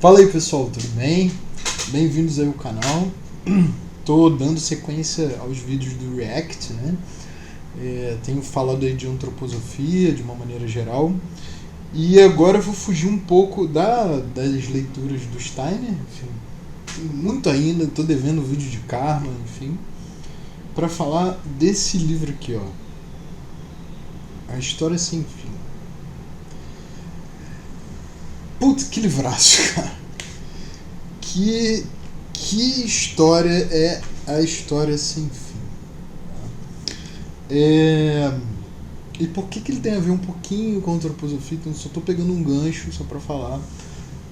Fala aí pessoal, tudo bem? Bem-vindos aí ao canal. Tô dando sequência aos vídeos do React, né? Tenho falado aí de antroposofia de uma maneira geral. E agora eu vou fugir um pouco das leituras do Steiner. Enfim, muito ainda, tô devendo vídeo de karma, enfim. Para falar desse livro aqui, ó. A História Sem Fim. Putz, que livraço, cara. Que história é A História Sem Fim? E por que ele tem a ver um pouquinho com a antroposofia? Então só tô pegando um gancho só para falar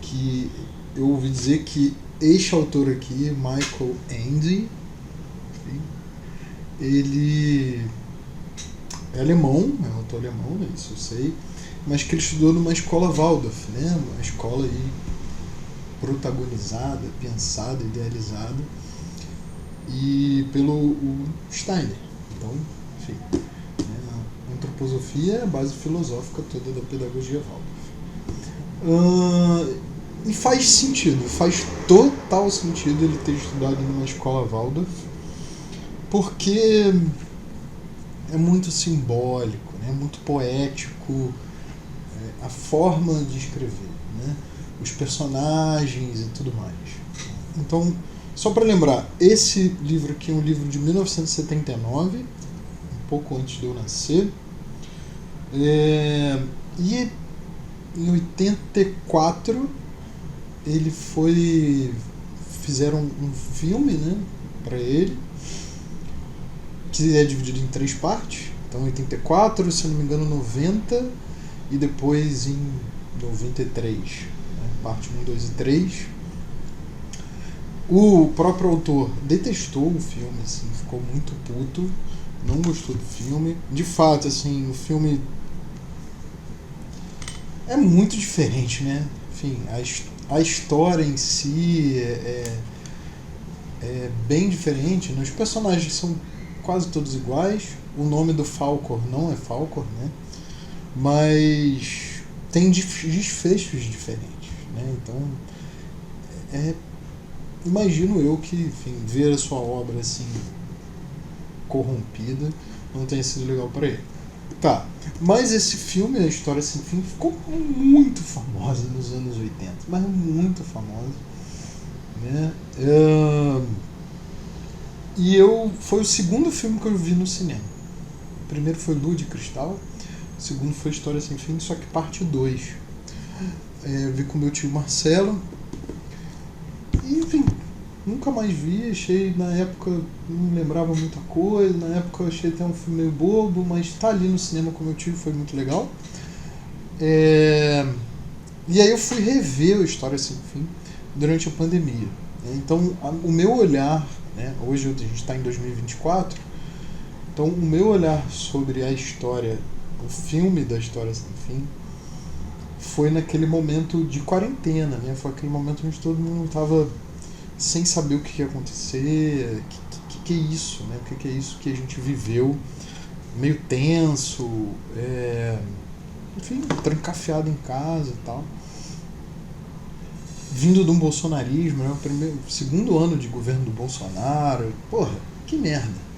que eu ouvi dizer que este autor aqui, Michael Ende, ele é alemão, é um autor alemão, né, isso eu sei, mas que ele estudou numa escola Waldorf, né, uma escola aí protagonizada, pensada, idealizada e pelo Steiner. Então, enfim, a antroposofia é a base filosófica toda da pedagogia Waldorf. E faz sentido, faz total sentido ele ter estudado numa escola Waldorf, porque é muito simbólico, né? Muito poético, a forma de escrever, né? Os personagens e tudo mais. Então, só para lembrar, esse livro aqui é um livro de 1979, um pouco antes de eu nascer, e em 84 ele fizeram um filme, né, para ele, que é dividido em 3 partes. Então 84, se eu não me engano 90 e depois em 93, né, parte 1, 2 e 3. O próprio autor detestou o filme, assim, ficou muito puto, não gostou do filme. De fato, assim, o filme é muito diferente, né? Enfim, a história em si é bem diferente, né? Os personagens são quase todos iguais. O nome do Falkor não é Falkor, né? Mas tem desfechos diferentes, né? Então, imagino eu que, enfim, ver a sua obra assim corrompida não tenha sido legal para ele. Tá, mas esse filme, A História Sem Fim, ficou muito famosa nos anos 80, mas muito famosa, né? E foi o segundo filme que eu vi no cinema. O primeiro foi Lua de Cristal, o segundo foi História Sem Fim, só que parte 2. Eu vi com meu tio Marcelo e, enfim, nunca mais vi. Achei, na época, não lembrava muita coisa, na época eu achei até um filme meio bobo, mas tá ali no cinema com meu tio, foi muito legal. E aí eu fui rever a História Sem Fim durante a pandemia. Então o meu olhar, né, hoje a gente está em 2024, então o meu olhar sobre a história, o filme da História Sem Fim, foi naquele momento de quarentena, né? Foi aquele momento onde todo mundo estava sem saber o que ia acontecer, que é isso, né? O que é isso que a gente viveu, meio tenso, enfim, trancafiado em casa e tal. Vindo de um bolsonarismo, né? O segundo ano de governo do Bolsonaro, porra, que merda.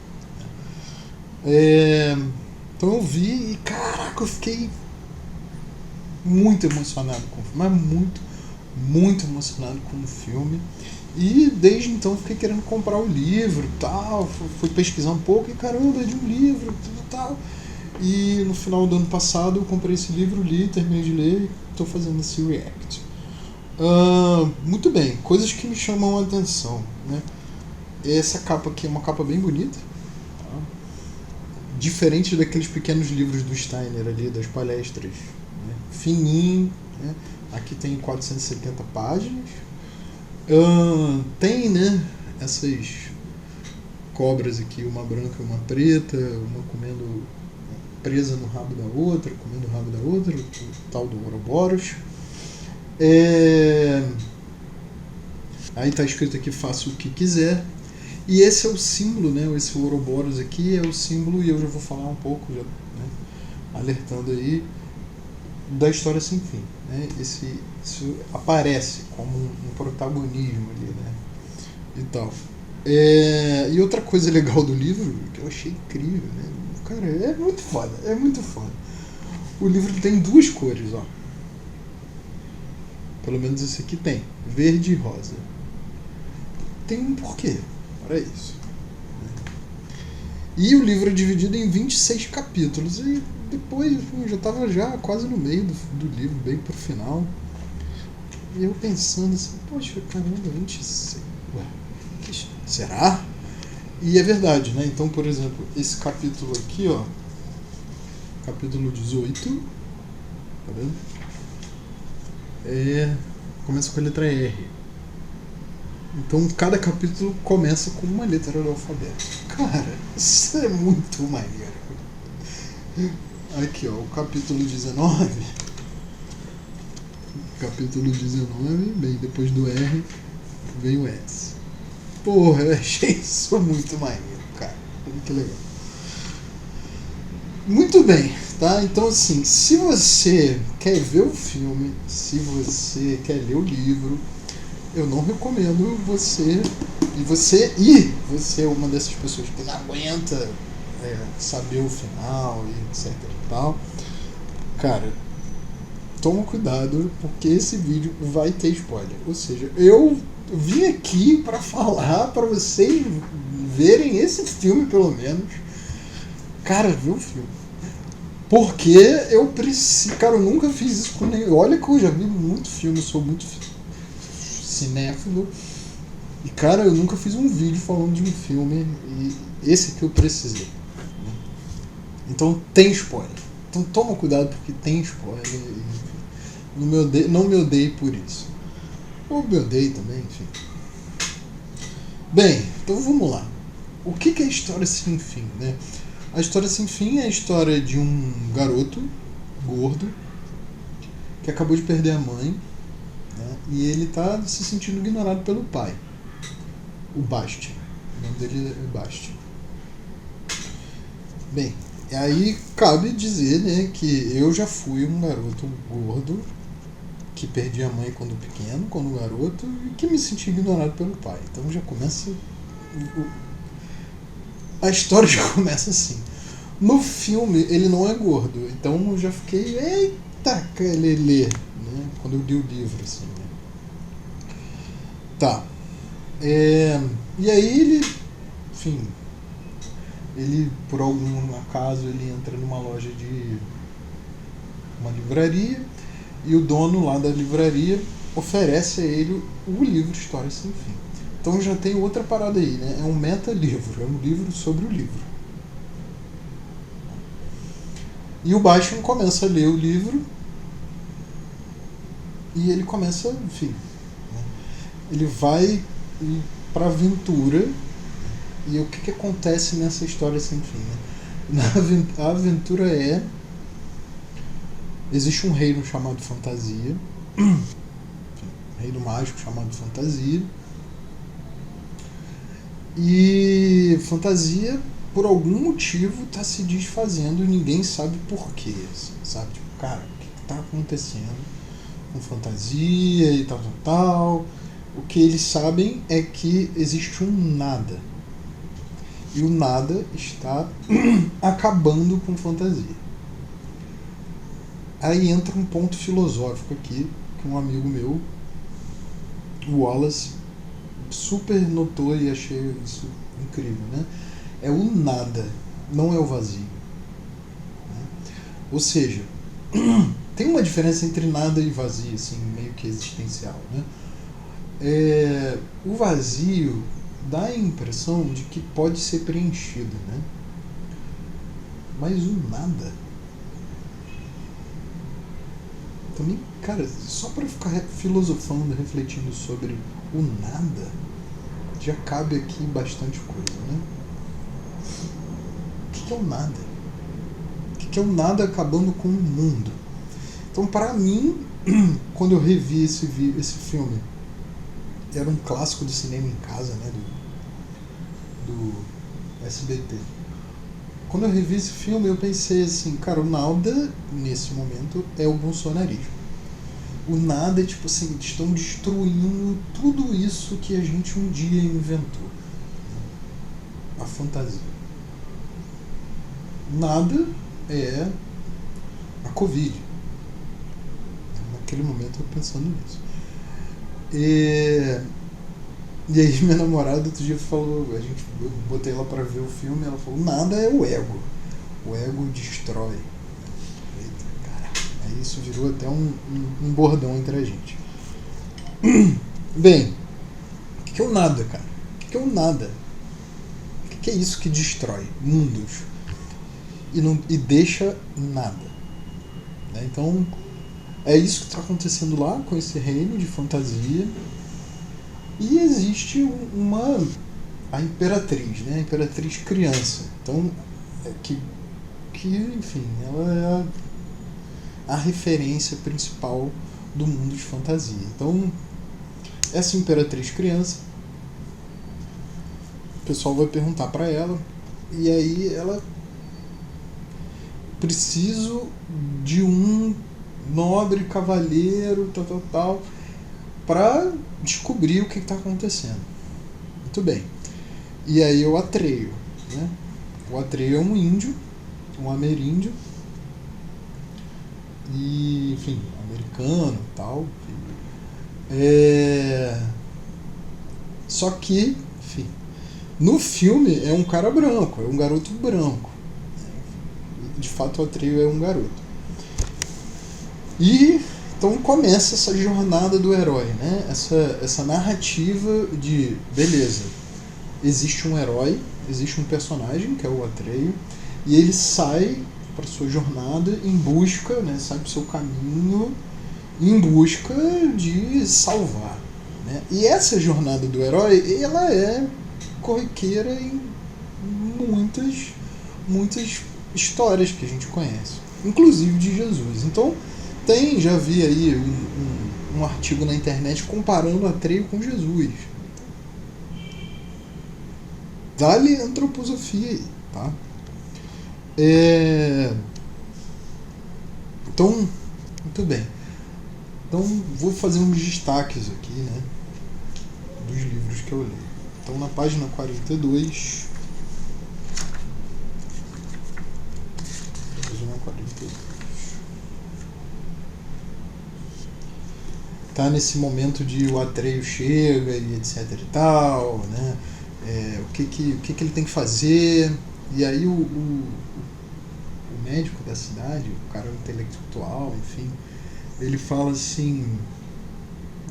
Então eu vi e, caraca, eu fiquei muito emocionado com o filme, mas muito emocionado com o filme. E desde então fiquei querendo comprar o livro e tal, fui pesquisar um pouco e caramba, é de um livro e tal. E no final do ano passado eu comprei esse livro, li, terminei de ler e estou fazendo esse react. Muito bem, coisas que me chamam a atenção, né? Essa capa aqui é uma capa bem bonita, tá? Diferente daqueles pequenos livros do Steiner ali, das palestras, né? Fininho, né? Aqui tem 470 páginas. Tem, né, essas cobras aqui, uma branca e uma preta, uma comendo, presa no rabo da outra, comendo o rabo da outra, o tal do Ouroboros. Aí está escrito aqui, faça o que quiser. E esse é o símbolo, né? Esse Ouroboros aqui é o símbolo, e eu já vou falar um pouco, já, né, alertando aí, da História Sem Fim, né? Isso aparece como um protagonismo ali, né? E tal. E outra coisa legal do livro, que eu achei incrível, né? Cara, é muito foda, é muito foda. O livro tem duas cores, ó. Pelo menos esse aqui tem, verde e rosa. Tem um porquê para isso. E o livro é dividido em 26 capítulos. E depois eu já estava já quase no meio do livro, bem pro final. E eu pensando assim, poxa, caramba, 26. Ué, será? E é verdade, né? Então, por exemplo, esse capítulo aqui, ó. Capítulo 18. Tá vendo? Começa com a letra R. Então cada capítulo começa com uma letra do alfabeto. Cara, isso é muito maneiro. Aqui, ó, o capítulo 19. Capítulo 19, bem, depois do R vem o S. Porra, eu achei isso muito maneiro, cara. Muito legal. Muito bem, tá? Então assim, se você quer ver o filme, se você quer ler o livro, eu não recomendo você é uma dessas pessoas que não aguenta saber o final e etc e tal. Cara, toma cuidado, porque esse vídeo vai ter spoiler. Ou seja, eu vim aqui pra falar pra vocês verem esse filme, pelo menos. Cara, vê o filme. Porque eu preciso. Cara, eu nunca fiz isso com nenhum. Olha que eu já vi muito filme, eu sou muito cinéfilo. E cara, eu nunca fiz um vídeo falando de um filme. E esse que eu precisei. Então tem spoiler. Então toma cuidado porque tem spoiler. E não me odeie por isso. Ou me odeie também, enfim. Bem, então vamos lá. O que é a História Sem Fim, né? A História Sem Fim é a história de um garoto gordo que acabou de perder a mãe, né? E ele está se sentindo ignorado pelo pai, o Bastian. O nome dele é Bastian. Bem, aí cabe dizer, né, que eu já fui um garoto gordo que perdi a mãe quando pequeno, quando garoto, e que me senti ignorado pelo pai. Então já começa... A história já começa assim. No filme, ele não é gordo, então eu já fiquei... Eita, lelê, né? Quando eu li o livro, assim, né? Tá. E aí ele... Enfim... Ele, por algum acaso, ele entra numa loja de... uma livraria, e o dono lá da livraria oferece a ele o livro História Sem Fim. Então já tem outra parada aí, né? É um meta-livro, é um livro sobre o livro. E o Bastian começa a ler o livro e ele começa, enfim, né? Ele vai para a aventura. E o que acontece nessa História Sem Fim, né? A aventura existe um reino chamado Fantasia, um reino mágico chamado Fantasia, e Fantasia, por algum motivo, está se desfazendo e ninguém sabe porquê, assim, sabe? Tipo, cara, o que está acontecendo com Fantasia e tal. O que eles sabem é que existe um nada. E o nada está acabando com Fantasia. Aí entra um ponto filosófico aqui, que um amigo meu, o Wallace, super notou e achei isso incrível, né? É o nada, não é o vazio, né? Ou seja, tem uma diferença entre nada e vazio, assim, meio que existencial, né? O vazio dá a impressão de que pode ser preenchido, né? Mas o nada também, cara, só para ficar filosofando, refletindo sobre o nada, já cabe aqui bastante coisa, né? O que é o nada? O que é o nada acabando com o mundo? Então, para mim, quando eu revi esse filme, era um clássico do cinema em casa, né, do SBT. quando eu revi esse filme, eu pensei assim, cara, o nada, nesse momento, é o bolsonarismo. O nada é tipo assim, eles estão destruindo tudo isso que a gente um dia inventou. A fantasia. Nada é a Covid. Naquele momento eu pensando nisso. E aí minha namorada outro dia falou, eu botei ela pra ver o filme, ela falou, nada é o ego. O ego destrói. Eita, cara. Aí isso virou até um bordão entre a gente. Bem, o que é o nada, cara? O que é o nada? O que é isso que destrói mundos e deixa nada? Né? Então, é isso que está acontecendo lá com esse reino de fantasia. E existe a imperatriz, né? A imperatriz criança. Então, que enfim, ela é a referência principal do mundo de fantasia. Então, essa imperatriz criança, o pessoal vai perguntar para ela, e aí ela: preciso de um nobre cavalheiro, tal, para descobrir o que está acontecendo. Muito bem. E aí o Atreio, né? O Atreio é um índio, um ameríndio, e, enfim, americano e tal. Só que, enfim, no filme é um cara branco, é um garoto branco. De fato, o Atreio é um garoto. E então começa essa jornada do herói, né? Essa narrativa de, beleza, existe um herói, existe um personagem, que é o Atreio, e ele sai para sua jornada em busca, né? Sai para o seu caminho em busca de salvar. Né? E essa jornada do herói, ela é corriqueira em muitas histórias que a gente conhece, inclusive de Jesus. Então, já vi aí um artigo na internet comparando Atreio com Jesus. Dá-lhe antroposofia aí, tá? Então, muito bem. Então, vou fazer uns destaques aqui, né, dos livros que eu li. Então, na página 42... Página 42... Tá nesse momento de o Atreio chega e etc e tal, né? O que ele tem que fazer. E aí o médico da cidade, o cara intelectual, enfim, ele fala assim,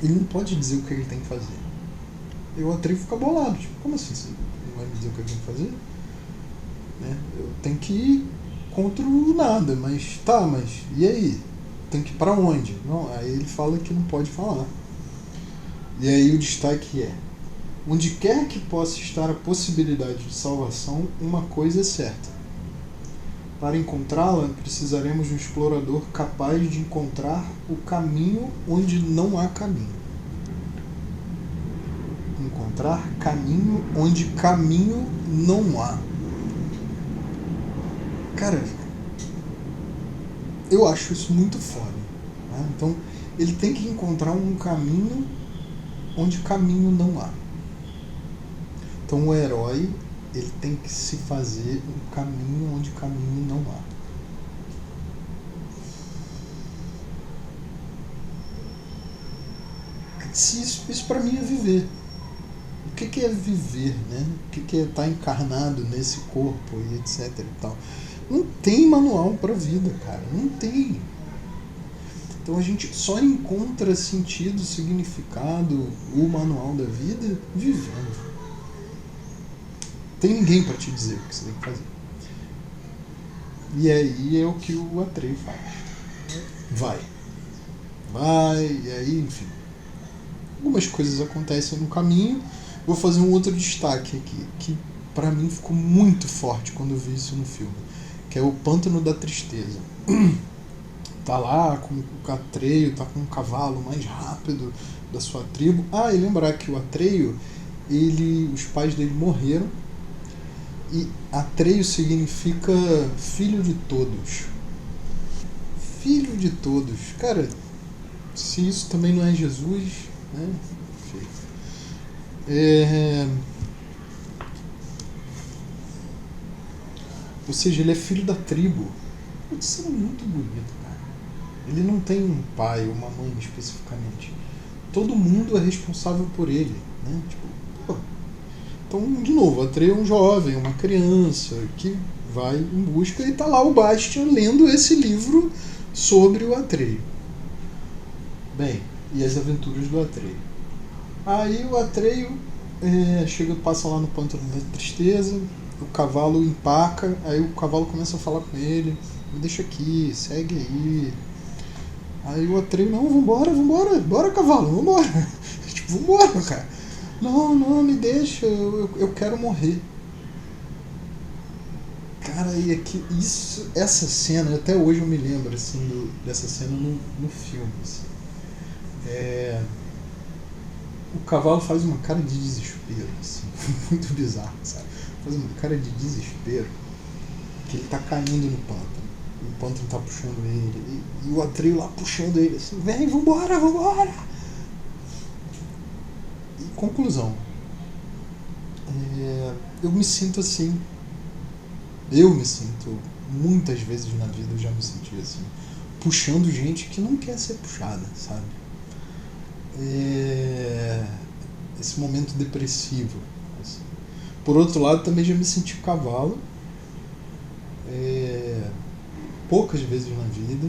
ele não pode dizer o que ele tem que fazer. E o Atreio fica bolado, tipo, como assim você não vai me dizer o que eu tenho que fazer? Né? Eu tenho que ir contra o nada, mas e aí? Tem que ir pra onde? Não, aí ele fala que não pode falar. E aí o destaque é: onde quer que possa estar a possibilidade de salvação, uma coisa é certa. Para encontrá-la, precisaremos de um explorador capaz de encontrar o caminho onde não há caminho. Encontrar caminho onde caminho não há. Cara, eu acho isso muito foda. Né? Então, ele tem que encontrar um caminho onde caminho não há. Então, o herói, ele tem que se fazer um caminho onde caminho não há. Isso para mim é viver. O que é viver, né? O que é estar encarnado nesse corpo e etc e tal. Não tem manual para vida, cara. Não tem. Então a gente só encontra sentido, significado, o manual da vida vivendo. Tem ninguém para te dizer o que você tem que fazer. E aí é o que o Atreio faz. Vai, e aí, enfim. Algumas coisas acontecem no caminho. Vou fazer um outro destaque aqui, que pra mim ficou muito forte quando eu vi isso no filme, que é o Pântano da Tristeza. Tá lá com o Atreio, tá com o cavalo mais rápido da sua tribo. E lembrar que o Atreio, os pais dele morreram, E Atreio significa filho de todos. Filho de todos. Cara, se isso também não é Jesus, né? Enfim. Ou seja, ele é filho da tribo. Isso é muito bonito, cara. Ele não tem um pai ou uma mãe especificamente. Todo mundo é responsável por ele, né? Tipo, pô. Então, de novo, Atreio é um jovem, uma criança que vai em busca e tá lá o Bastian lendo esse livro sobre o Atreio. Bem, e as aventuras do Atreio. Aí o Atreio chega, passa lá no Pântano da Tristeza, o cavalo empaca, aí o cavalo começa a falar com ele, me deixa aqui, segue aí. Aí o Atreio, não, vambora, bora cavalo, vambora. Tipo, vambora, cara. Não, me deixa, eu quero morrer. Cara, e aqui, essa cena, até hoje eu me lembro assim, dessa cena no filme. Assim. O cavalo faz uma cara de desespero, assim, muito bizarro, sabe? Faz uma cara de desespero que ele tá caindo no pântano. O pântano tá puxando ele. E o Atreio lá puxando ele, assim, vem, vambora! E conclusão. Eu me sinto assim. Muitas vezes na vida eu já me senti assim. Puxando gente que não quer ser puxada, sabe? Esse momento depressivo. Assim. Por outro lado, também já me senti cavalo. Poucas vezes na vida,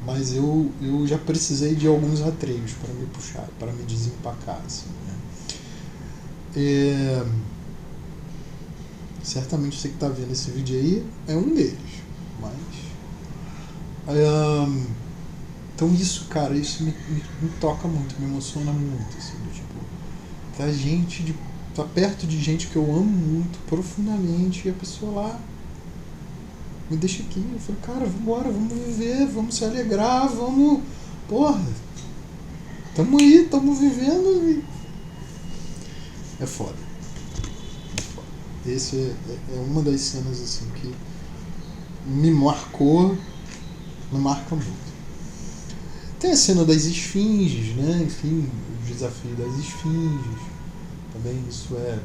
mas eu já precisei de alguns Atreios para me puxar, para me desempacar. Assim, né? Certamente você que está vendo esse vídeo aí é um deles. Mas. Então isso, cara, isso me toca muito, me emociona muito. Assim, tipo, tá perto de gente que eu amo muito, profundamente, e a pessoa lá me deixa aqui. Eu falei, cara, vambora, vamos viver, vamos se alegrar, vamos. Porra, tamo aí, tamo vivendo. E... É foda. Esse é uma das cenas assim que me marca muito. Tem a cena das esfinges, né? Enfim, o desafio das esfinges. Também isso é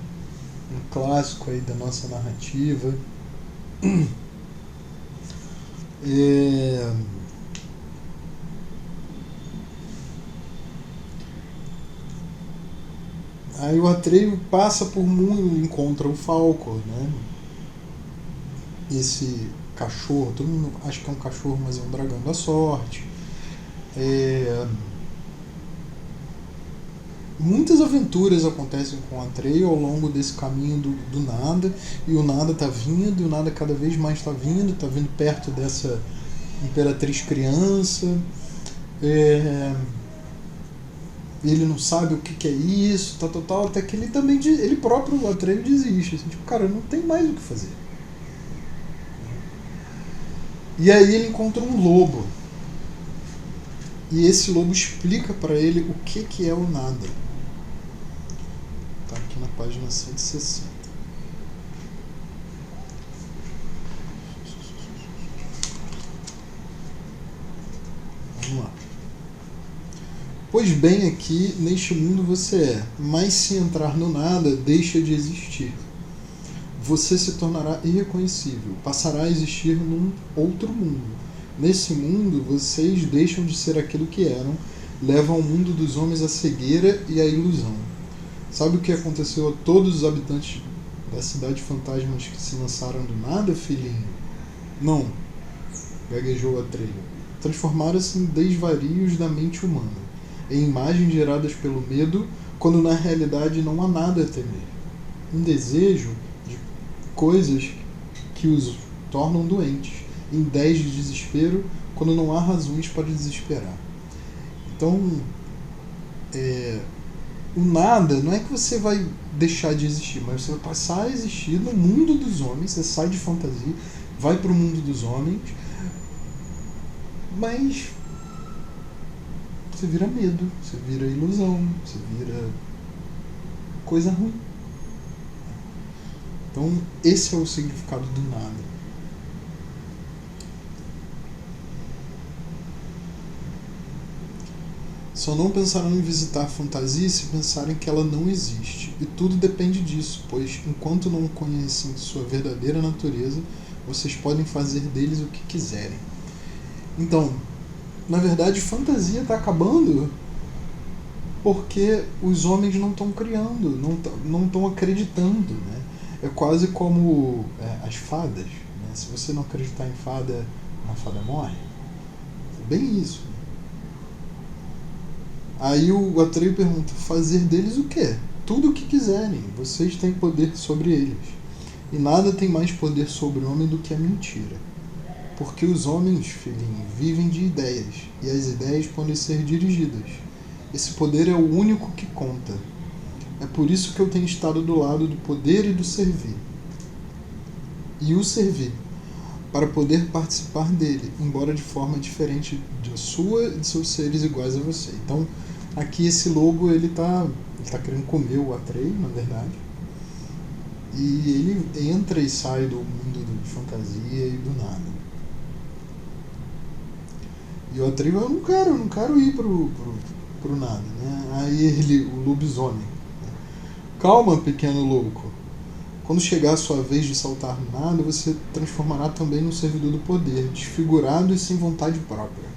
um clássico aí da nossa narrativa. Aí o Atreio passa por mundo, encontra o Falcor, né? Esse cachorro, todo mundo acha que é um cachorro, mas é um dragão da sorte. Muitas aventuras acontecem com o Atreio ao longo desse caminho do nada, e o nada tá vindo, e o nada cada vez mais tá vindo perto dessa imperatriz criança. Ele não sabe o que é isso, tal, até que ele próprio, o Atreio, desiste. Assim, tipo, cara, não tem mais o que fazer. E aí ele encontra um lobo. E esse lobo explica para ele o que é o nada. Tá aqui na página 160. Vamos lá. Pois bem, aqui neste mundo você é, mas se entrar no nada, deixa de existir. Você se tornará irreconhecível, passará a existir num outro mundo. Nesse mundo, vocês deixam de ser aquilo que eram, levam o mundo dos homens à cegueira e à ilusão. Sabe o que aconteceu a todos os habitantes da cidade fantasmas que se lançaram do nada, filhinho? Não, gaguejou Atreio. Transformaram-se em desvarios da mente humana, em imagens geradas pelo medo, quando na realidade não há nada a temer. Um desejo de coisas que os tornam doentes, em ideias de desespero, quando não há razões para desesperar. Então, o nada não é que você vai deixar de existir, mas você vai passar a existir no mundo dos homens. Você sai de fantasia, vai para o mundo dos homens, mas você vira medo, você vira ilusão, você vira coisa ruim. Então, esse é o significado do nada. Só não pensarão em visitar a fantasia se pensarem que ela não existe. E tudo depende disso, pois enquanto não conhecem sua verdadeira natureza, vocês podem fazer deles o que quiserem. Então, na verdade, fantasia está acabando porque os homens não estão criando, não estão acreditando, né? É quase como as fadas, né? Se você não acreditar em fada, a fada morre. É bem isso. Aí o Atreio pergunta, fazer deles o quê? Tudo o que quiserem, vocês têm poder sobre eles. E nada tem mais poder sobre o homem do que a mentira. Porque os homens, filhinho, vivem de ideias, e as ideias podem ser dirigidas. Esse poder é o único que conta. É por isso que eu tenho estado do lado do poder e do servir. E o servir, para poder participar dele, embora de forma diferente da sua e de seus seres iguais a você. Então, aqui esse lobo, ele tá querendo comer o Atreio, na verdade. E ele entra e sai do mundo de fantasia e do nada. E o Atreio, eu não quero ir pro nada, né? Aí ele, o lobisomem. Calma, pequeno louco. Quando chegar a sua vez de saltar no nada, você transformará também no servidor do poder, desfigurado e sem vontade própria.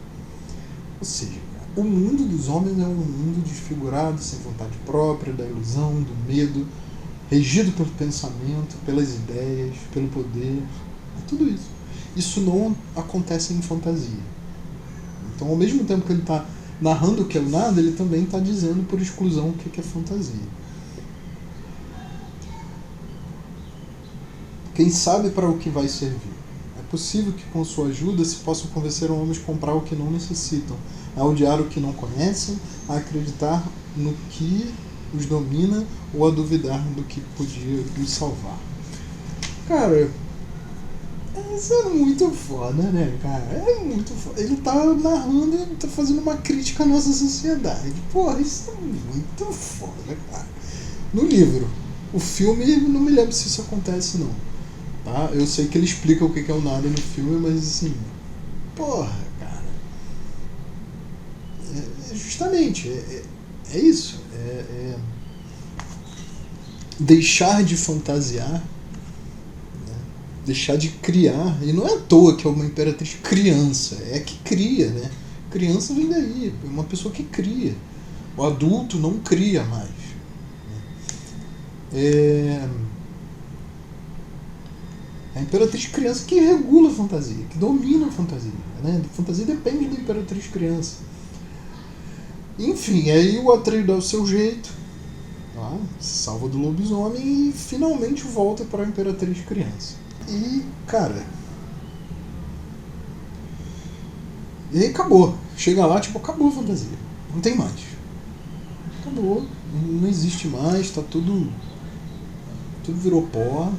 Ou seja, o mundo dos homens é um mundo desfigurado, sem vontade própria, da ilusão, do medo, regido pelo pensamento, pelas ideias, pelo poder, é tudo isso. Isso não acontece em fantasia. Então, ao mesmo tempo que ele está narrando o que é o nada, ele também está dizendo por exclusão o que é fantasia. Quem sabe para o que vai servir? É possível que com sua ajuda se possam convencer homens a comprar o que não necessitam, a odiar o que não conhecem, a acreditar no que os domina ou a duvidar do que podia os salvar. Cara, isso é muito foda, né, cara? É muito foda. Ele tá narrando, tá fazendo uma crítica à nossa sociedade. Porra, isso é muito foda, cara. No livro. O filme, não me lembro se isso acontece, não. Tá? Eu sei que ele explica o que é o nada no filme, mas assim, porra, cara, justamente, é isso, deixar de fantasiar, né? Deixar de criar, e não é à toa que é uma imperatriz criança, é que cria, né? Criança vem daí, é uma pessoa que cria, o adulto não cria mais. A imperatriz criança que regula a fantasia, que domina a fantasia, né? A fantasia depende da imperatriz criança. Enfim, aí o Atreio dá o seu jeito, tá? Se salva do lobisomem e finalmente volta para a imperatriz criança. E, cara, e aí acabou. Chega lá, tipo, acabou a fantasia. Não tem mais. Acabou. Não existe mais, tá tudo virou pó.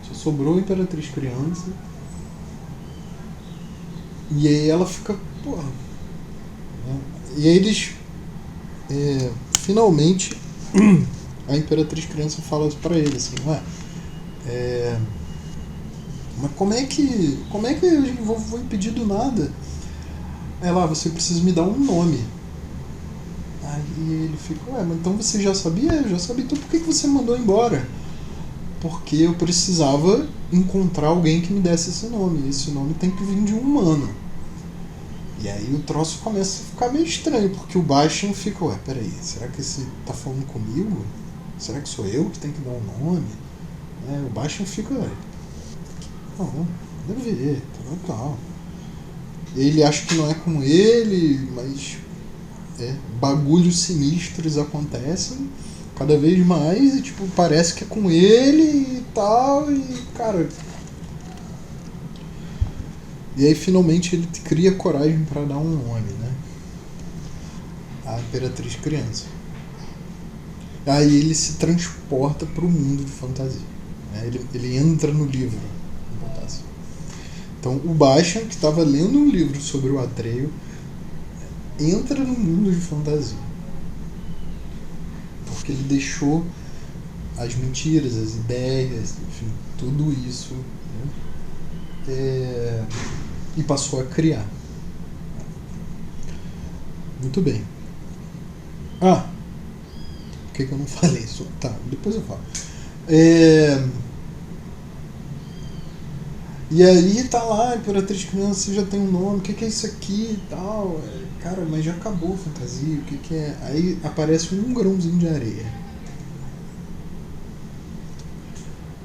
Só sobrou a imperatriz criança. E aí ela fica, porra. Né? E aí eles finalmente a imperatriz criança fala pra ele assim, mas como é que eu vou impedir do nada? Ela, você precisa me dar um nome. Aí ele fica, mas então você já sabia? Eu já sabia, então por que você me mandou embora? Porque eu precisava encontrar alguém que me desse esse nome. Esse nome tem que vir de um humano. E aí o troço começa a ficar meio estranho, porque o Bastian fica, peraí, será que esse tá falando comigo? Será que sou eu que tenho que dar um nome? O Bastian fica, não, deve ver, tal. Ele acha que não é com ele, mas bagulhos sinistros acontecem cada vez mais e tipo, parece que é com ele e tal, e cara. E aí finalmente ele cria coragem para dar um nome, né? A imperatriz criança. Aí ele se transporta para o mundo de fantasia, né? Ele entra no livro de fantasia. Então o Bastian, que estava lendo um livro sobre o Atreio, entra no mundo de fantasia. Porque ele deixou as mentiras, as ideias, enfim, tudo isso, né? E passou a criar. Muito bem. Por que eu não falei isso? Tá, depois eu falo. E aí tá lá, Imperatriz Criança já tem um nome, o que é isso aqui e tal. Cara, mas já acabou a fantasia, o que é? Aí aparece um grãozinho de areia.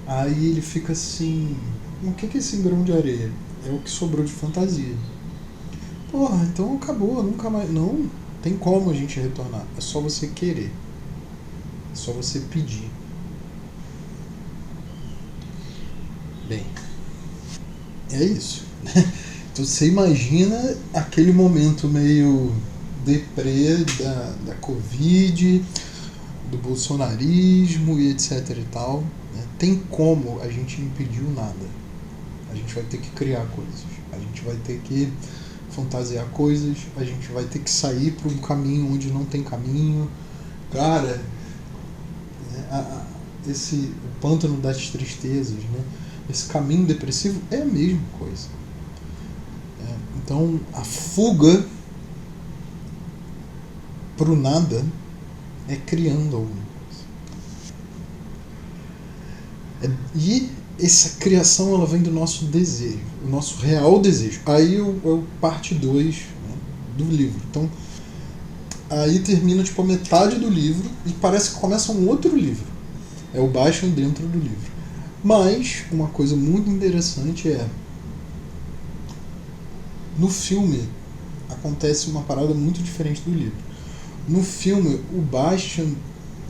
Aí ele fica assim, o que é esse grão de areia? É o que sobrou de fantasia. Porra, então acabou, nunca mais. Não tem como a gente retornar, é só você querer. É só você pedir. Bem, é isso. Então você imagina aquele momento meio deprê da Covid, do bolsonarismo e etc e tal. Né? Tem como a gente impedir o nada. A gente vai ter que criar coisas. A gente vai ter que fantasiar coisas. A gente vai ter que sair para um caminho onde não tem caminho. Cara, o pântano das tristezas, né? Esse caminho depressivo é a mesma coisa. Então, a fuga pro nada é criando alguma coisa. E essa criação ela vem do nosso desejo, o nosso real desejo. Aí é o parte 2, né, do livro. Então, aí termina tipo a metade do livro e parece que começa um outro livro. É o Bastian dentro do livro. Mas uma coisa muito interessante no filme acontece uma parada muito diferente do livro. No filme, o Bastian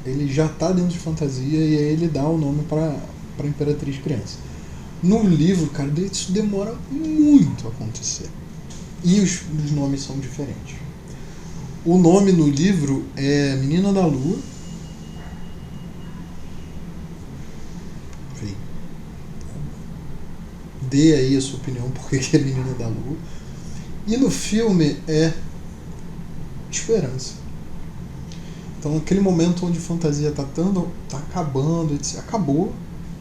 ele já está dentro de fantasia e aí ele dá o nome para Imperatriz Criança. No livro, cara, isso demora muito a acontecer. E os nomes são diferentes. O nome no livro é Menina da Lua. Enfim. Dê aí a sua opinião por que é Menina da Lua. E no filme é Esperança. Então aquele momento onde a fantasia tá acabando, etc. Acabou.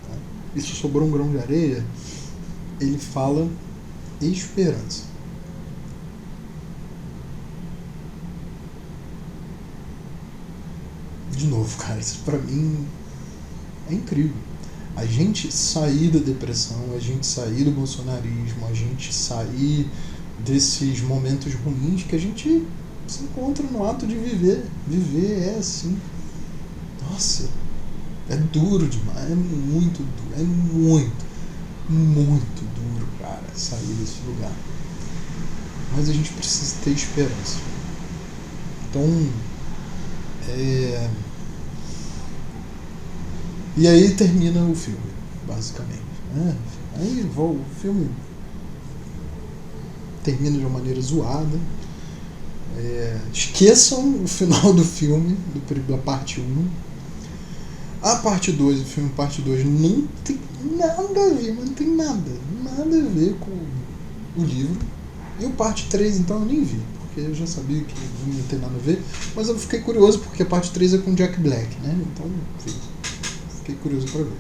Tá? Isso sobrou um grão de areia. Ele fala esperança. De novo, cara, isso pra mim é incrível. A gente sair da depressão, a gente sair do bolsonarismo, a gente sair desses momentos ruins que a gente se encontra no ato de viver. Viver é assim. Nossa, é duro demais, é muito duro, é muito, muito duro, cara, sair desse lugar. Mas a gente precisa ter esperança. Então, e aí termina o filme, basicamente. Né? Aí o filme termina de uma maneira zoada. Esqueçam o final do filme, da parte 1. A parte 2, o filme parte 2, não tem nada a ver, mas não tem nada a ver com o livro. E o parte 3, então, eu nem vi, porque eu já sabia que não ia ter nada a ver. Mas eu fiquei curioso, porque a parte 3 é com Jack Black, né? Então, enfim, fiquei curioso para ver.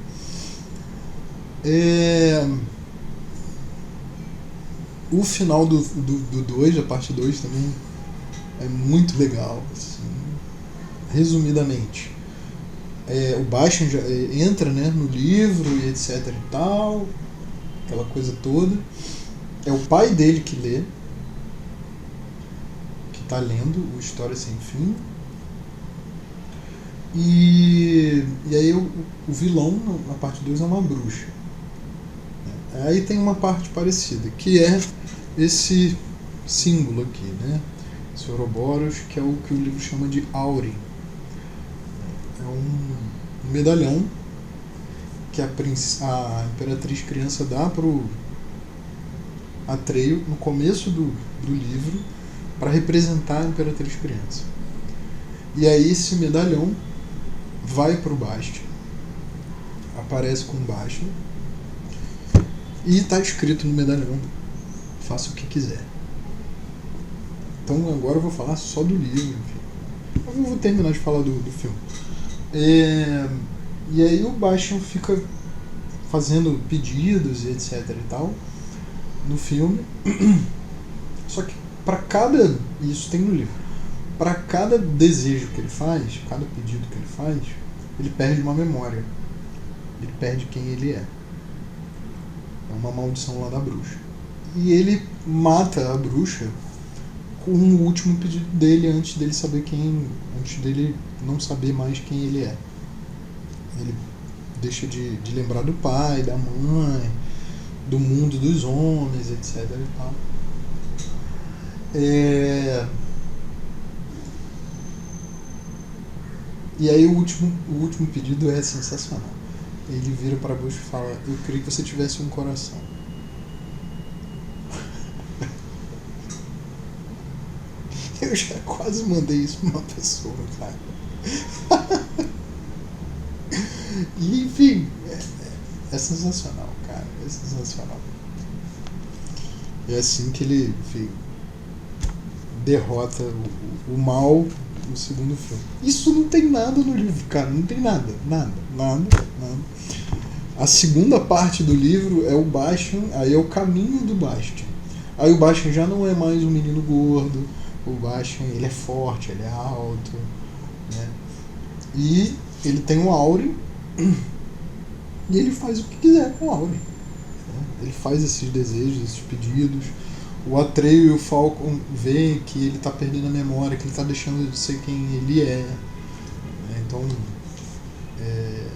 O final do 2, da parte 2 também é muito legal, assim, resumidamente. O Bastian já entra, né, no livro e etc e tal, aquela coisa toda. É o pai dele que lê, que está lendo o História Sem Fim. E aí o vilão na parte 2 é uma bruxa. Aí tem uma parte parecida, que é esse símbolo aqui, né? Esse Ouroboros, que é o que o livro chama de Aurin. É um medalhão que a Imperatriz Criança dá pro Atreio no começo do livro para representar a Imperatriz Criança. E aí esse medalhão vai pro Bastian, aparece com o Bastian e está escrito no medalhão: faça o que quiser. Então agora eu vou falar só do livro, enfim. Eu vou terminar de falar do filme. E aí o Bastian fica fazendo pedidos e etc e tal no filme. Só que para cada, isso tem no livro, para cada desejo que ele faz, cada pedido que ele faz, ele perde uma memória. Ele perde quem ele é. É uma maldição lá da bruxa. E ele mata a bruxa com o último pedido dele antes dele não saber mais quem ele é. Ele deixa de lembrar do pai, da mãe, do mundo dos homens, etc e tal. E aí o último pedido é sensacional. Ele vira para a bruxa e fala: eu queria que você tivesse um coração. Eu já quase mandei isso pra uma pessoa, cara. E enfim, é sensacional, cara. É sensacional. É assim que ele, enfim, derrota o mal no segundo filme. Isso não tem nada no livro, cara. Não tem nada. A segunda parte do livro é o Bastian, aí é o caminho do Bastian. Aí o Bastian já não é mais um menino gordo. O Bastian, ele é forte, ele é alto, né? E ele tem um Auren e ele faz o que quiser com o Auren, né? Ele faz esses desejos, esses pedidos. O Atreio e o Falcon veem que ele está perdendo a memória, que ele está deixando de ser quem ele é, né? Então,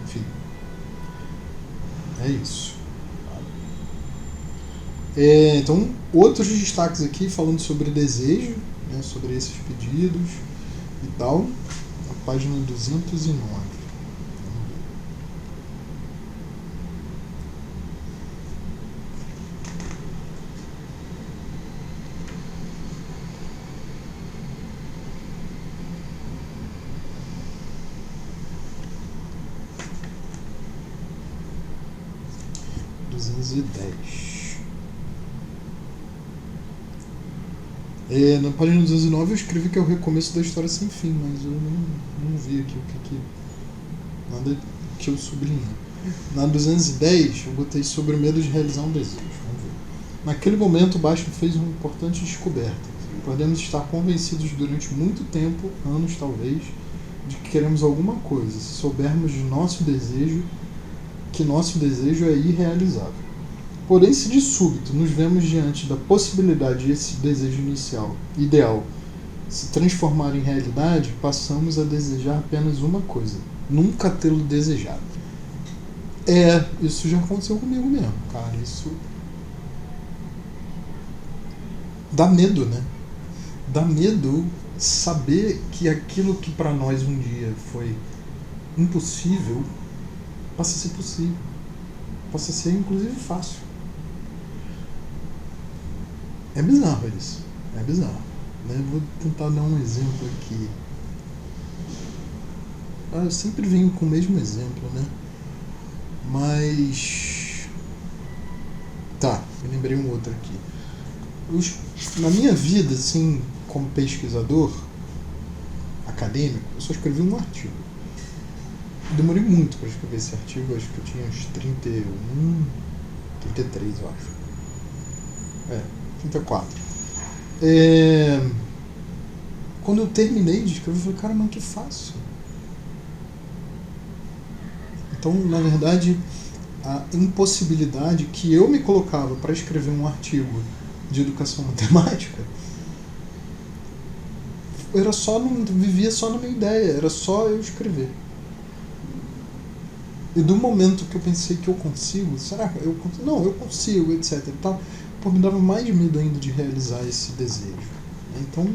enfim, é isso. Então, outros destaques aqui falando sobre desejo, né, sobre esses pedidos e tal, a página 209. Na página 209 eu escrevi que é o recomeço da história sem fim, mas eu não vi aqui o que nada que eu sublinhei. Na 210 eu botei sobre o medo de realizar um desejo. Vamos ver. Naquele momento o Bastian fez uma importante descoberta. Podemos estar convencidos durante muito tempo, anos talvez, de que queremos alguma coisa, se soubermos de nosso desejo, que nosso desejo é irrealizável. Porém, se de súbito nos vemos diante da possibilidade de esse desejo ideal, se transformar em realidade, passamos a desejar apenas uma coisa: nunca tê-lo desejado. Isso já aconteceu comigo mesmo, cara. Isso dá medo, né? Dá medo saber que aquilo que para nós um dia foi impossível passa a ser possível, passa a ser inclusive fácil. É bizarro isso, é bizarro, né? Vou tentar dar um exemplo aqui. Eu sempre venho com o mesmo exemplo, né? Mas me lembrei um outro aqui. Na minha vida, assim, como pesquisador acadêmico, eu só escrevi um artigo. Demorei muito para escrever esse artigo, acho que eu tinha uns 31, 33, eu acho. 34. Quando eu terminei de escrever, eu falei: cara, mas que fácil. Então, na verdade, a impossibilidade que eu me colocava para escrever um artigo de educação matemática vivia só na minha ideia, era só eu escrever. E do momento que eu pensei que eu consigo, será que eu consigo? Não, eu consigo, etc e tal, me dava mais medo ainda de realizar esse desejo. Então,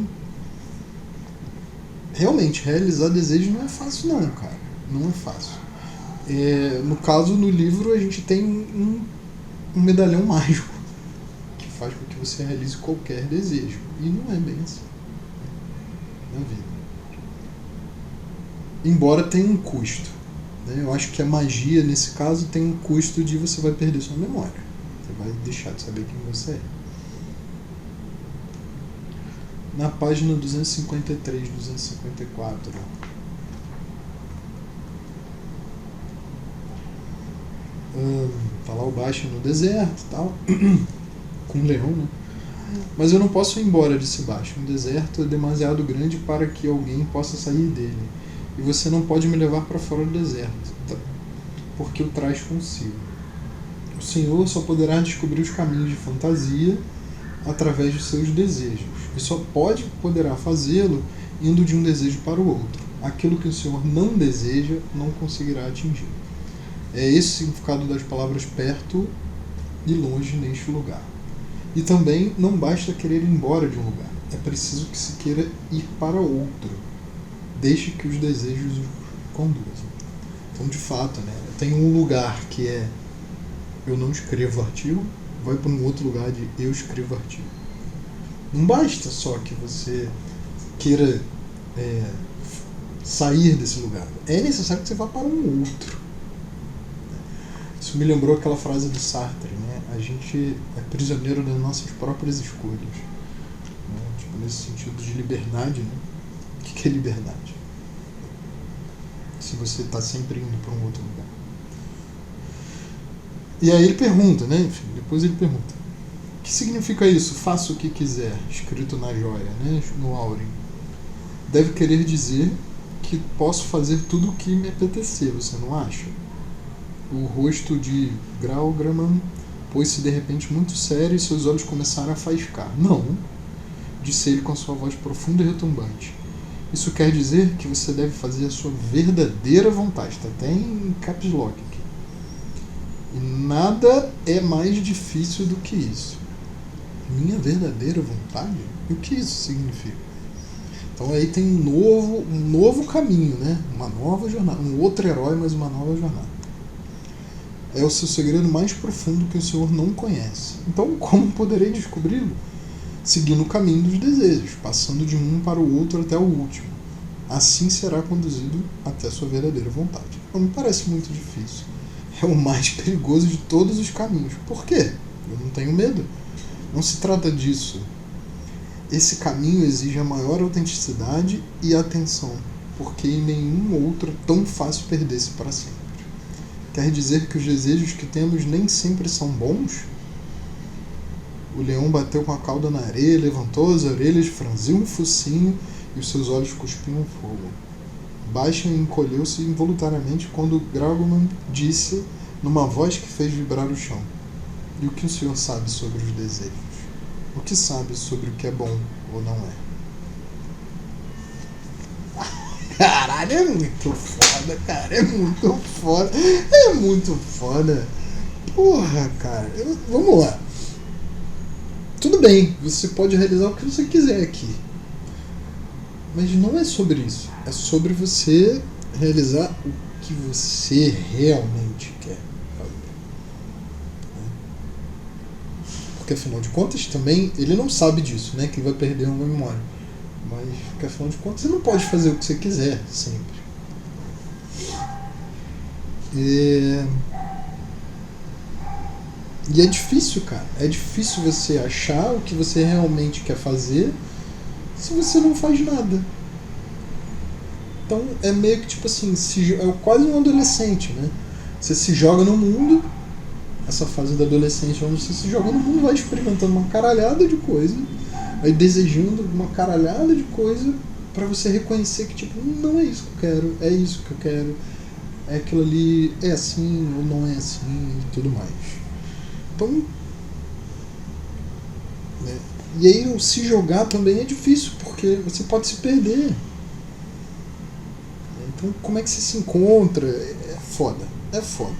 realmente, realizar desejo não é fácil não, cara. Não é fácil. No caso, no livro, a gente tem um medalhão mágico que faz com que você realize qualquer desejo. E não é bem assim na vida. Embora tenha um custo, né? Eu acho que a magia, nesse caso, tem um custo de você vai perder sua memória. Você vai deixar de saber quem você é. Na página 253, 254... Tá lá o Bastian no deserto e tal, com um leão, né? Mas eu não posso ir embora desse Bastian. O deserto é demasiado grande para que alguém possa sair dele. E você não pode me levar para fora do deserto, tá? Porque o traz consigo. O Senhor só poderá descobrir os caminhos de fantasia através de seus desejos. E só poderá fazê-lo indo de um desejo para o outro. Aquilo que o Senhor não deseja, não conseguirá atingir. É esse o significado das palavras perto e longe neste lugar. E também não basta querer ir embora de um lugar. É preciso que se queira ir para outro. Deixe que os desejos o conduzam. Então, de fato, né, tem um lugar que é eu não escrevo artigo, vai para um outro lugar de eu escrevo artigo. Não basta só que você queira sair desse lugar. É necessário que você vá para um outro. Isso me lembrou aquela frase do Sartre, né? A gente é prisioneiro das nossas próprias escolhas. Né? Tipo, nesse sentido de liberdade, né? O que é liberdade? Se você está sempre indo para um outro lugar. E aí ele pergunta, né? Enfim, depois ele pergunta: o que significa isso? Faça o que quiser, escrito na joia, né? No áureo. Deve querer dizer que posso fazer tudo o que me apetecer, você não acha? O rosto de Graugraman pôs-se de repente muito sério e seus olhos começaram a faiscar. Não, disse ele com a sua voz profunda e retumbante. Isso quer dizer que você deve fazer a sua verdadeira vontade. Está até em caps lock aqui. E nada é mais difícil do que isso. Minha verdadeira vontade? E o que isso significa? Então aí tem um novo caminho, né? Uma nova jornada. Um outro herói, mas uma nova jornada. É o seu segredo mais profundo que o Senhor não conhece. Então, como poderei descobri-lo? Seguindo o caminho dos desejos, passando de um para o outro até o último. Assim será conduzido até a sua verdadeira vontade. Não me parece muito difícil. É o mais perigoso de todos os caminhos. Por quê? Eu não tenho medo. Não se trata disso. Esse caminho exige a maior autenticidade e atenção, porque em nenhum outro é tão fácil perder-se para sempre. Quer dizer que os desejos que temos nem sempre são bons? O leão bateu com a cauda na areia, levantou as orelhas, franziu um focinho e os seus olhos cuspiam fogo. Bastian encolheu-se involuntariamente quando Graugraman disse, numa voz que fez vibrar o chão: e o que o senhor sabe sobre os desejos? O que sabe sobre o que é bom ou não é? Caralho, é muito foda, cara. É muito foda. É muito foda. Porra, cara. Vamos lá. Tudo bem, você pode realizar o que você quiser aqui. Mas não é sobre isso. É sobre você realizar o que você realmente quer fazer. Porque afinal de contas também ele não sabe disso, né? Que ele vai perder uma memória. Mas porque afinal de contas você não pode fazer o que você quiser sempre. E é difícil, cara. É difícil você achar o que você realmente quer fazer se você não faz nada. Então é meio que tipo assim, é quase um adolescente, né? Você se joga no mundo, essa fase da adolescência onde você se joga no mundo, vai experimentando uma caralhada de coisa, vai desejando uma caralhada de coisa pra você reconhecer que tipo, não é isso que eu quero, é isso que eu quero, é aquilo ali, é assim ou não é assim e tudo mais. Então, né? E aí se jogar também é difícil, porque você pode se perder. Então como é que você se encontra? É foda, é foda.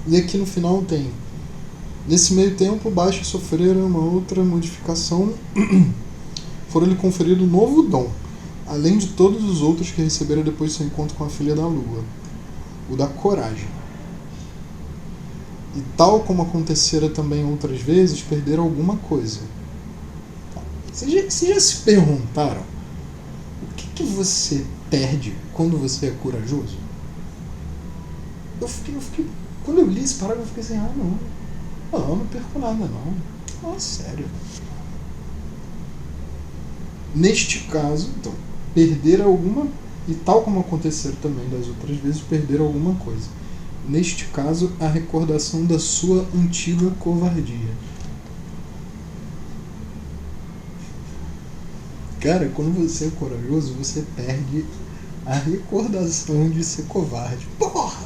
E aqui no final tem: nesse meio tempo, Bastian sofrera uma outra modificação, foram-lhe conferido um novo dom, além de todos os outros que recebera depois do seu encontro com a filha da lua, o da coragem. E tal como acontecera também outras vezes, perderam alguma coisa. Vocês já se perguntaram o que você perde quando você é corajoso? Eu fiquei quando eu li esse parágrafo, eu fiquei assim, não perco nada não. Sério. Neste caso, então, perder alguma, e tal como aconteceram também das outras vezes, perder alguma coisa. neste caso, a recordação da sua antiga covardia. Cara, quando você é corajoso, você perde a recordação de ser covarde. Porra!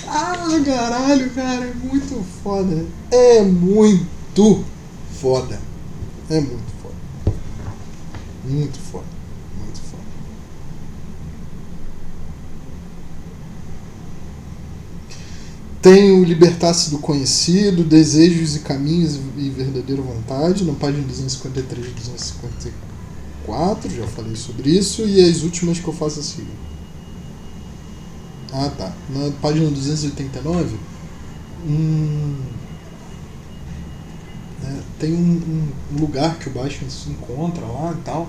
Ah, caralho, cara, é muito foda. É muito foda. É muito foda. Muito foda. Muito foda. Tem o Libertar-se do Conhecido, Desejos e Caminhos e Verdadeira Vontade, na página 253 e 254, já falei sobre isso, e as últimas que eu faço a seguir. Ah, tá. Na página 289, tem um lugar que o Bastian se encontra lá e tal,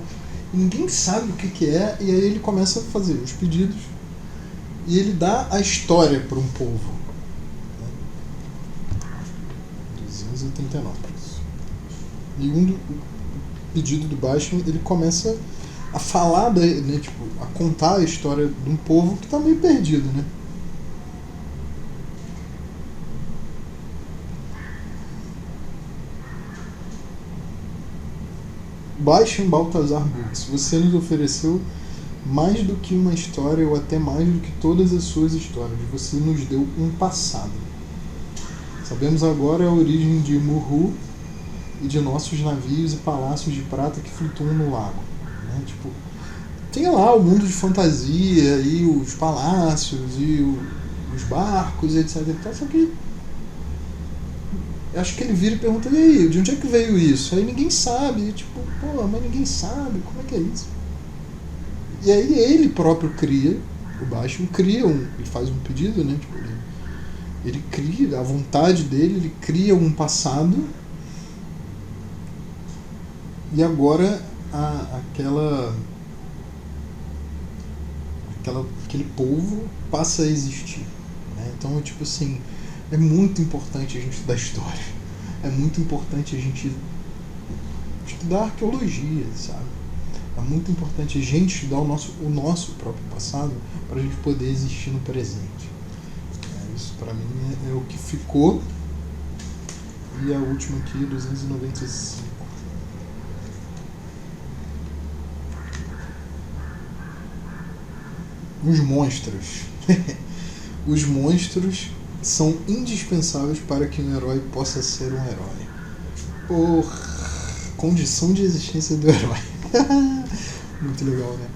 e ninguém sabe o que é, e aí ele começa a fazer os pedidos, e ele dá a história para um povo. 289. E o pedido do Bastian, ele começa a falar, né, tipo, a contar a história de um povo que está meio perdido, né? Bastian Baltazar Books, você nos ofereceu mais do que uma história, ou até mais do que todas as suas histórias. Você nos deu um passado. Sabemos agora a origem de Murru e de nossos navios e palácios de prata que flutuam no lago. Né? Tipo, tem lá o mundo de fantasia e os palácios e os barcos, etc. Só que acho que ele vira e pergunta: e aí, de onde é que veio isso? Aí ninguém sabe. Tipo, pô, mas ninguém sabe. Como é que é isso? E aí ele próprio cria, o Bastian cria ele faz um pedido, né? Tipo, ele cria, a vontade dele, ele cria um passado, e agora aquele povo passa a existir. Né? Então, tipo assim, é muito importante a gente estudar história, é muito importante a gente estudar arqueologia, sabe? É muito importante a gente estudar o nosso próprio passado para a gente poder existir no presente. Isso para mim é o que ficou. E a última aqui, 295. Os monstros. Os monstros são indispensáveis para que um herói possa ser um herói. Por condição de existência do herói. Muito legal, né?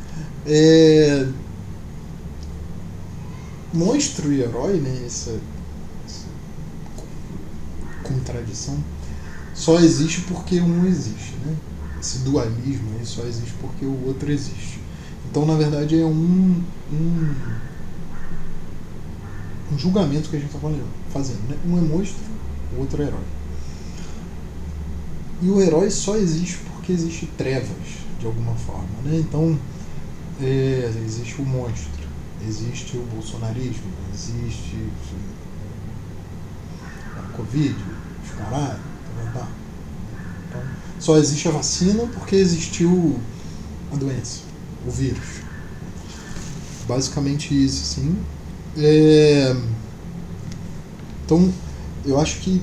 Monstro e herói, né? Essa contradição só existe porque um existe, né? Esse dualismo aí só existe porque o outro existe. Então, na verdade, é um julgamento que a gente está fazendo, né? Um é monstro, o outro é herói. E o herói só existe porque existe trevas, de alguma forma, né? Então, existe o monstro, existe o bolsonarismo, existe a Covid, os caralho, tá? Então, só existe a vacina porque existiu a doença, o vírus. Basicamente isso, sim. Então, eu acho que,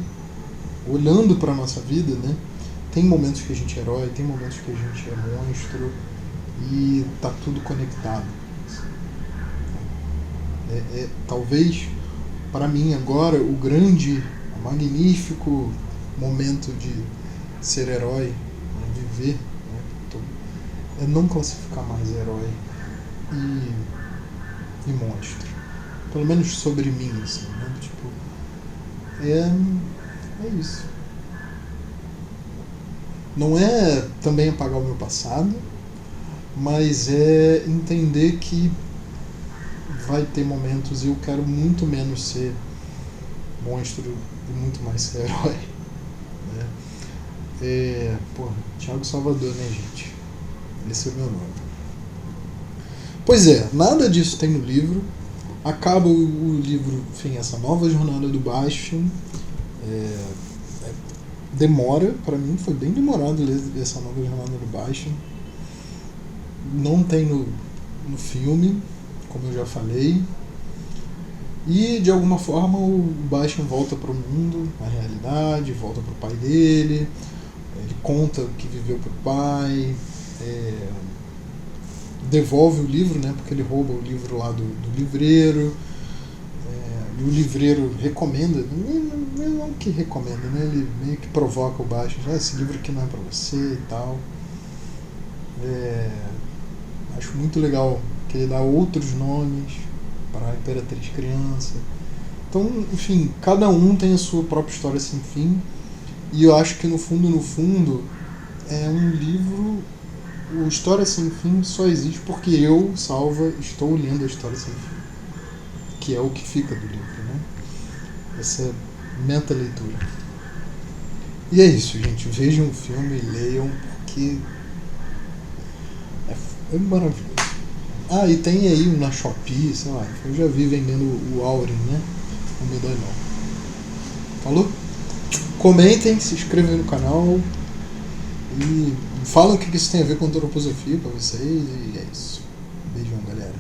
olhando para a nossa vida, né, tem momentos que a gente é herói, tem momentos que a gente é monstro, e tá tudo conectado. Talvez, para mim agora, o magnífico momento de ser herói, né, viver, né, é não classificar mais herói e monstro. Pelo menos sobre mim, assim, né? Tipo, é isso. Não é também apagar o meu passado, mas é entender que vai ter momentos e eu quero muito menos ser monstro e muito mais ser herói. Né? Thiago Salvador, né, gente? Esse é o meu nome. Pois é, nada disso tem no livro. Acaba o livro, enfim, essa nova jornada do Bastian. Demora, para mim foi bem demorado ler essa nova jornada do Bastian. Não tem no filme, como eu já falei. E de alguma forma o Bastian volta para o mundo, a realidade, volta para o pai dele, ele conta o que viveu para o pai, devolve o livro, né, porque ele rouba o livro lá do livreiro, e o livreiro recomenda, não que recomenda, né, ele meio que provoca o Bastian, esse livro aqui não é para você e tal. Acho muito legal que ele dá outros nomes para a Imperatriz Criança. Então, enfim, cada um tem a sua própria história sem fim. E eu acho que no fundo, é um livro. O História Sem Fim só existe porque eu, Salva, estou lendo a História Sem Fim. Que é o que fica do livro, né? Essa meta leitura. E é isso, gente. Vejam o filme, leiam, porque é maravilhoso. Ah, e tem aí na Shopee, sei lá, eu já vi vendendo o Aurin, né? Não me dói não. Falou? Comentem, se inscrevam no canal e falam o que isso tem a ver com antroposofia pra vocês, e é isso. Beijão, galera.